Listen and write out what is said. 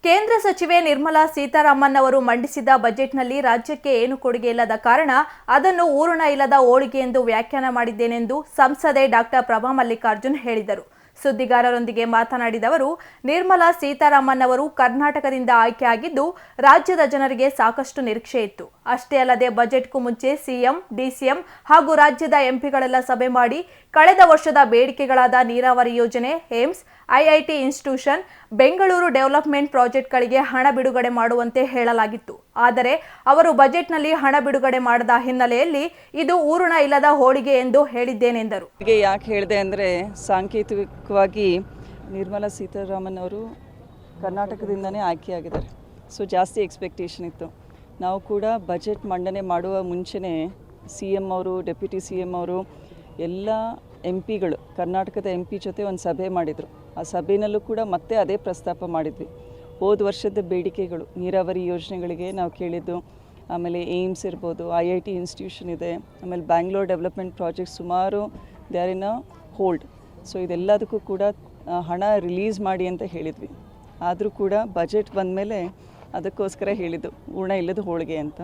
ಕೇಂದ್ರ ಸಚಿವೆ ನಿರ್ಮಲಾ ಸೀತಾರಾಮನ್ ಅವರು ಮಂಡಿಸಿದ ಬಜೆಟ್ನಲ್ಲಿ ರಾಜ್ಯಕ್ಕೆ ಏನು ಕೊಡುಗೆ ಇಲ್ಲದ ಕಾರಣ ಅದನ್ನು ಊರಣ ಇಲ್ಲದ ಹೋಳಿಗೆ ಎಂದು ವ್ಯಾಖ್ಯಾನ ಮಾಡಿದ್ದೇನೆಂದು ಸಂಸದೆ ಡಾಕ್ಟರ್ ಪ್ರಭಾ ಮಲ್ಲಿಕಾರ್ಜುನ್ ಹೇಳಿದರು. ಸುದ್ದಿಗಾರರೊಂದಿಗೆ ಮಾತನಾಡಿದ ಅವರು, ನಿರ್ಮಲಾ ಸೀತಾರಾಮನ್ ಅವರು ಕರ್ನಾಟಕದಿಂದ ಆಯ್ಕೆಯಾಗಿದ್ದು ರಾಜ್ಯದ ಜನರಿಗೆ ಸಾಕಷ್ಟು ನಿರೀಕ್ಷೆ ಇತ್ತು. ಅಷ್ಟೇ ಅಲ್ಲದೆ ಬಜೆಟ್ಗೂ ಮುಂಚೆ ಸಿಎಂ, ಡಿಸಿಎಂ ಹಾಗೂ ರಾಜ್ಯದ ಎಂಪಿಗಳೆಲ್ಲ ಸಭೆ ಮಾಡಿ ಕಳೆದ ವರ್ಷದ ಬೇಡಿಕೆಗಳಾದ ನೀರಾವರಿ ಯೋಜನೆ, AIIMS, IIT institution, Bengaluru development ಪ್ರಾಜೆಕ್ಟ್ಗಳಿಗೆ ಹಣ ಬಿಡುಗಡೆ ಮಾಡುವಂತೆ ಹೇಳಲಾಗಿತ್ತು. ಆದರೆ ಅವರು ಬಜೆಟ್ನಲ್ಲಿ ಹಣ ಬಿಡುಗಡೆ ಮಾಡದ ಹಿನ್ನೆಲೆಯಲ್ಲಿ ಇದು ಊರಣ ಇಲ್ಲದ ಹೋಳಿಗೆ ಎಂದು ಹೇಳಿದ್ದೇನೆಂದರು. ಯಾಕೆ ಹೇಳಿದೆ ಅಂದರೆ, ಸಾಂಕೇತಿಕವಾಗಿ ನಿರ್ಮಲಾ ಸೀತಾರಾಮನ್ ಅವರು ಕರ್ನಾಟಕದಿಂದನೇ ಆಯ್ಕೆಯಾಗಿದ್ದಾರೆ. ಸೊ ಜಾಸ್ತಿ ಎಕ್ಸ್ಪೆಕ್ಟೇಷನ್ ಇತ್ತು. ನಾವು ಕೂಡ ಬಜೆಟ್ ಮಂಡನೆ ಮಾಡುವ ಮುಂಚೆನೇ CM ಅವರು, ಡೆಪ್ಯೂಟಿ CM ಅವರು, ಎಲ್ಲ MP ಗಳು ಕರ್ನಾಟಕದ MP ಜೊತೆ ಒಂದು ಸಭೆ ಮಾಡಿದರು. ಆ ಸಭೆಯಲ್ಲೂ ಕೂಡ ಮತ್ತೆ ಅದೇ ಪ್ರಸ್ತಾಪ ಮಾಡಿದ್ವಿ. ಹೋದ ವರ್ಷದ ಬೇಡಿಕೆಗಳು ನೀರಾವರಿ ಯೋಜನೆಗಳಿಗೆ ನಾವು ಕೇಳಿದ್ದು, ಆಮೇಲೆ ಏಮ್ಸ್ ಇರ್ಬೋದು, IIT ಇನ್ಸ್ಟಿಟ್ಯೂಷನ್ ಇದೆ, ಆಮೇಲೆ ಬ್ಯಾಂಗ್ಳೂರ್ ಡೆವಲಪ್ಮೆಂಟ್ ಪ್ರಾಜೆಕ್ಟ್ ಸುಮಾರು they are in a hold. So ಇದೆಲ್ಲದಕ್ಕೂ ಕೂಡ ಹಣ ರಿಲೀಸ್ ಮಾಡಿ ಅಂತ ಹೇಳಿದ್ವಿ. ಆದರೂ ಕೂಡ ಬಜೆಟ್ ಬಂದಮೇಲೆ ಅದಕ್ಕೋಸ್ಕರ ಹೇಳಿದ್ದು ಊರಣ ಇಲ್ಲದ ಹೋಳಿಗೆ ಅಂತ.